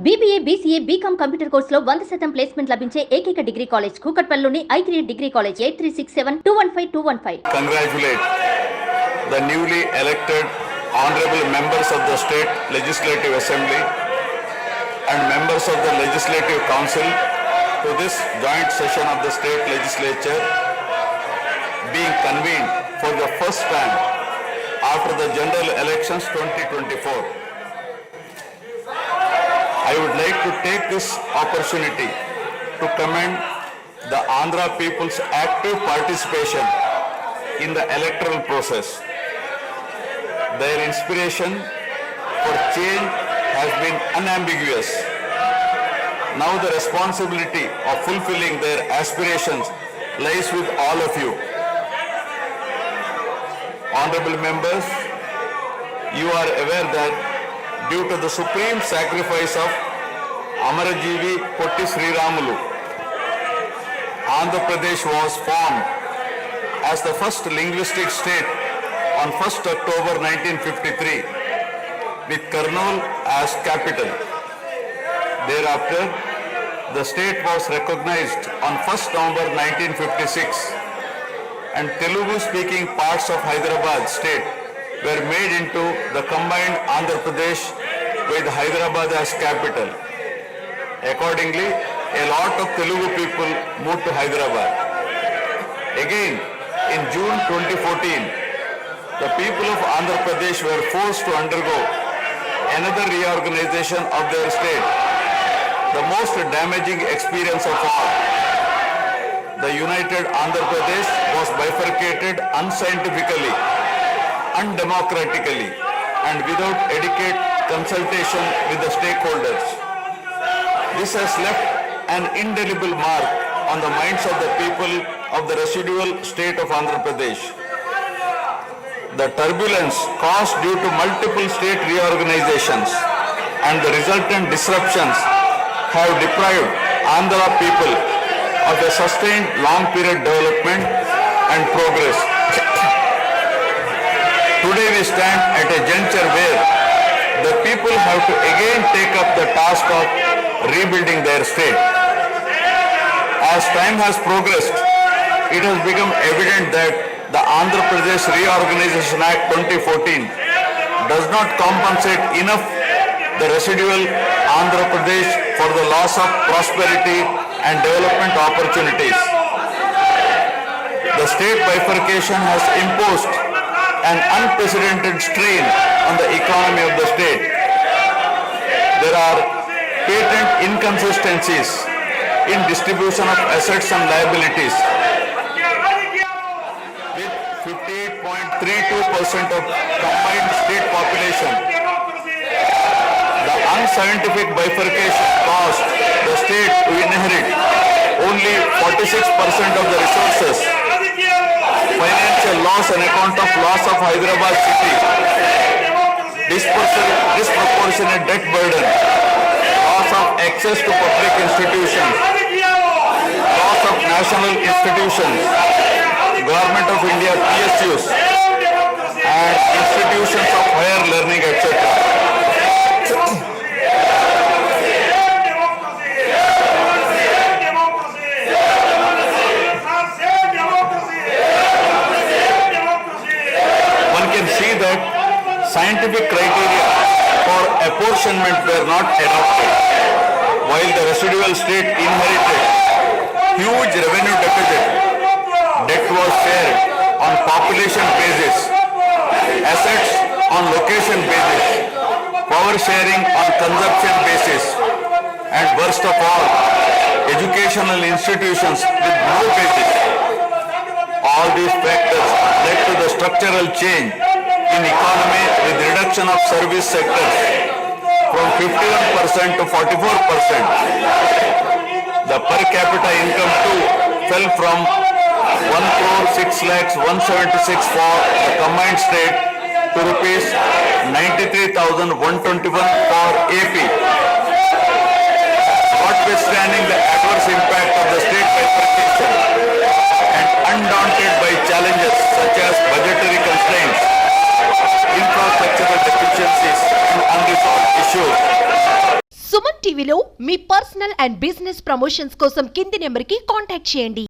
BBA, BCA, BCom computer కోర్సులో 100% placement లభించే ఏకైక డిగ్రీ కాలేజ్ కూకట్పల్లిలోని I3 degree college 8367215215. Congratulate the newly elected honorable members of the State Legislative Assembly and members of the Legislative Council to this joint session of the State Legislature being convened for the first time after the general elections 2024. I would like to take this opportunity to commend the Andhra people's active participation in the electoral process. Their inspiration for change has been unambiguous. Now the responsibility of fulfilling their aspirations lies with all of you. Honorable members, you are aware that due to the supreme sacrifice of Amarajeevi Potti Sriramulu, Andhra Pradesh was formed as the first linguistic state on 1st October 1953 with Kurnool as capital. Thereafter, the state was recognized on 1st November 1956 and Telugu-speaking parts of Hyderabad state were made into the combined Andhra Pradesh with Hyderabad as capital. Accordingly, a lot of Telugu people moved to Hyderabad. Again, in June 2014, the people of Andhra Pradesh were forced to undergo another reorganization of their state, the most damaging experience of all. The united Andhra Pradesh was bifurcated unscientifically, undemocratically, and without adequate consultation with the stakeholders. This has left an indelible mark on the minds of the people of the residual state of Andhra Pradesh. The turbulence caused due to multiple state reorganizations and the resultant disruptions have deprived Andhra people of a sustained long-period development and progress. Today we stand at a juncture where the people have to again take up the task of rebuilding their state. As time has progressed, it has become evident that the Andhra Pradesh Reorganization Act 2014 does not compensate enough the residual Andhra Pradesh for the loss of prosperity and development opportunities. The state bifurcation has imposed an unprecedented strain on the economy of the state. There are patent inconsistencies in distribution of assets and liabilities. With 58.32% of combined state population, the unscientific bifurcation caused the state to inherit only 46% of the resources, financial loss on account of loss of Hyderabad city, disproportionate debt burden, loss of access to public institutions, loss of national institutions, Government of India PSUs, and institutions of higher learning, etc. Scientific criteria for apportionment were not adopted, while the residual state inherited huge revenue deficit. Debt was shared on population basis, assets on location basis, power sharing on consumption basis, and worst of all, educational institutions with no basis. All these factors led to the structural change in economy with reduction of service sectors from 51% to 44%. The per capita income too fell from 1,06,176 for the combined state to rupees 93,121 for AP. Notwithstanding the adverse impact of the state bifurcation and undaunted by challenges such as budgetary constraints, infrastructural deficiencies and unresolved issues, Suman టీవీలో మీ personal and business promotions కోసం కింది నెంబర్కి contact చేయండి.